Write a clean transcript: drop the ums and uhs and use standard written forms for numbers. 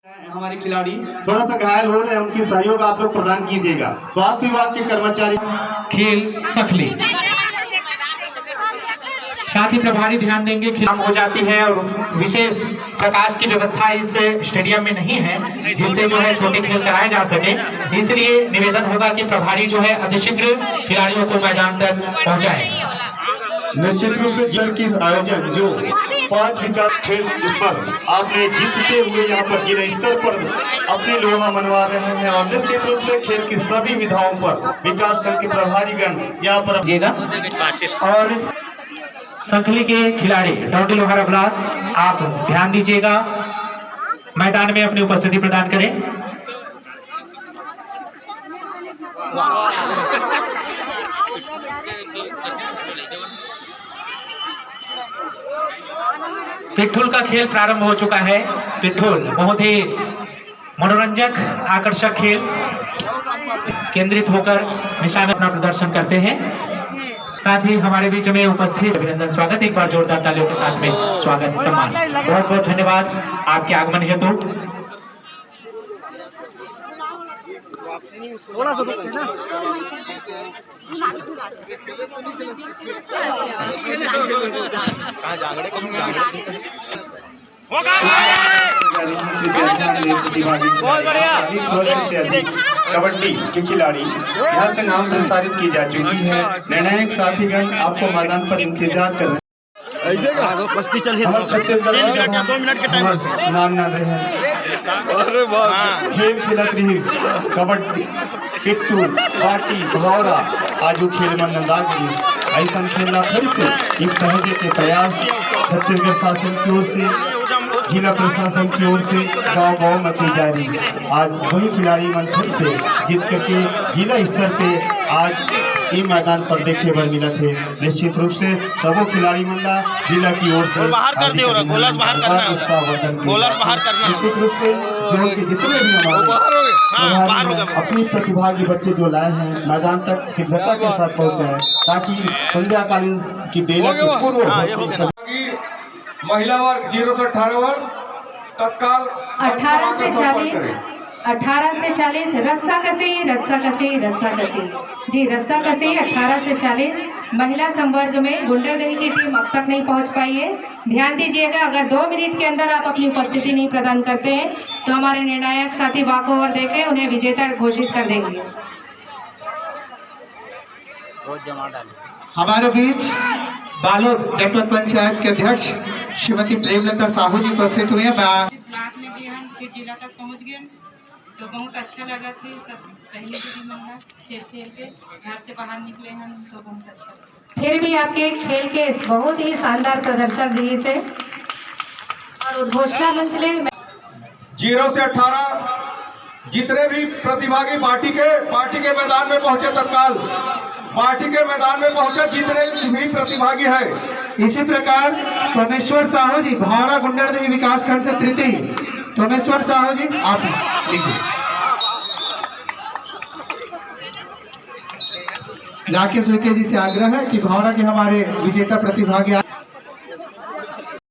हमारे खिलाड़ी थोड़ा सा घायल हो रहे हैं, उनकी सहयोग आप लोग प्रदान कीजिएगा। स्वास्थ्य विभाग के कर्मचारी खेल सखली साथ ही प्रभारी ध्यान देंगे। खिलाम हो जाती है और विशेष प्रकाश की व्यवस्था इस स्टेडियम में नहीं है जिससे जो है छोटे खेल कराए जा सके, इसलिए निवेदन होगा कि प्रभारी जो है अतिशीघ्र खिलाड़ियों को मैदान तक पहुंचाए। निश्चित रूप से जल की आयोजन जो 5 विकास खेल पर आपने जीतते हुए यहाँ पर जिला स्तर पर अपनी लोहा मनवा रहे हैं और निश्चित रूप से खेल की सभी विधाओं पर विकास खंड के प्रभारीगण यहाँ पर दीजिएगा। और संखली के खिलाड़ी डॉक्टर लोहारा ब्लॉक आप ध्यान दीजिएगा, मैदान में अपनी उपस्थिति प्रदान करें। पिट्ठुल का खेल प्रारंभ हो चुका है। पिट्ठुल बहुत ही मनोरंजक आकर्षक खेल, केंद्रित होकर निशान अपना प्रदर्शन करते हैं। साथ ही हमारे बीच में उपस्थित अभिनंदन स्वागत, एक बार जोरदार तालियों के साथ में स्वागत सम्मान। बहुत बहुत धन्यवाद आपके आगमन हेतु। थोड़ा सा दुख है ना। बहुत बढ़िया। कबड्डी के खिलाड़ी यहाँ से नाम प्रसारित की जा चुकी है। निर्णायक साथीगण आपको मैदान पर इंतजार कर रहे हैं। छत्तीसगढ़ नाम न रहे खेल खेलत रही कबड्डी पिट्ठू पार्टी भौरा आजू खेल मन नंदागी ऐसा खेलना फिर से एक सहजे के प्रयास छत्तीसगढ़ शासन की ओर से जिला प्रशासन की ओर से गाँव गाँव में की जा रही है। आज वही खिलाड़ी मन फिर से जीत करके जिला स्तर पे आज ये मैदान पर देखे बर मिला थे। निश्चित रूप से सबों खिलाड़ी मंडा जिला की ओर से निश्चित रूप से जो कि जितने भी हमारे अपनी प्रतिभागी बच्चे जो लाए हैं मैदान तक शीघ्रता के साथ पहुंचाए ताकि संध्याकालीन की बेला के पूर्व महिला वर्ग 0 से 18 वर्ष तत्काल 18 से 40 रस्सा कसी जी, रस्सा कसी 18 से 40 महिला संवर्ग में गुंडरदेही की टीम अब तक नहीं पहुंच पाई है। ध्यान दीजिएगा, अगर 2 मिनट के अंदर आप अपनी उपस्थिति नहीं प्रदान करते हैं तो हमारे निर्णायक साथी वॉक ओवर देके उन्हें विजेता घोषित कर देंगे। हमारे बीच बालोद जनपद पंचायत के अध्यक्ष श्रीमती प्रेमलता साहू जी उपस्थित हुए हैं। ब्लॉक में भी हम फिर जिला तक पहुंच गए तो बहुत अच्छा लगा थी। सब पहले भी मंगा खेल के घर से बाहर निकले हम तो बहुत अच्छा लगा। फिर भी आपके खेल के बहुत ही शानदार प्रदर्शन दिए से और उद्घोषणा मंच ले 0 से 18 जितने भी प्रतिभागी पार्टी के मैदान में पहुंचे तत्काल पार्टी के मैदान में पहुंचे जितने भी प्रतिभागी है। इसी प्रकार तोमेश्वर साहू जी भावरा गुंडरदेही विकास खंड से तृतीय तोमेश्वर साहू जी आप लीजिए। राकेश विके जी से आग्रह है कि भावरा के हमारे विजेता प्रतिभागी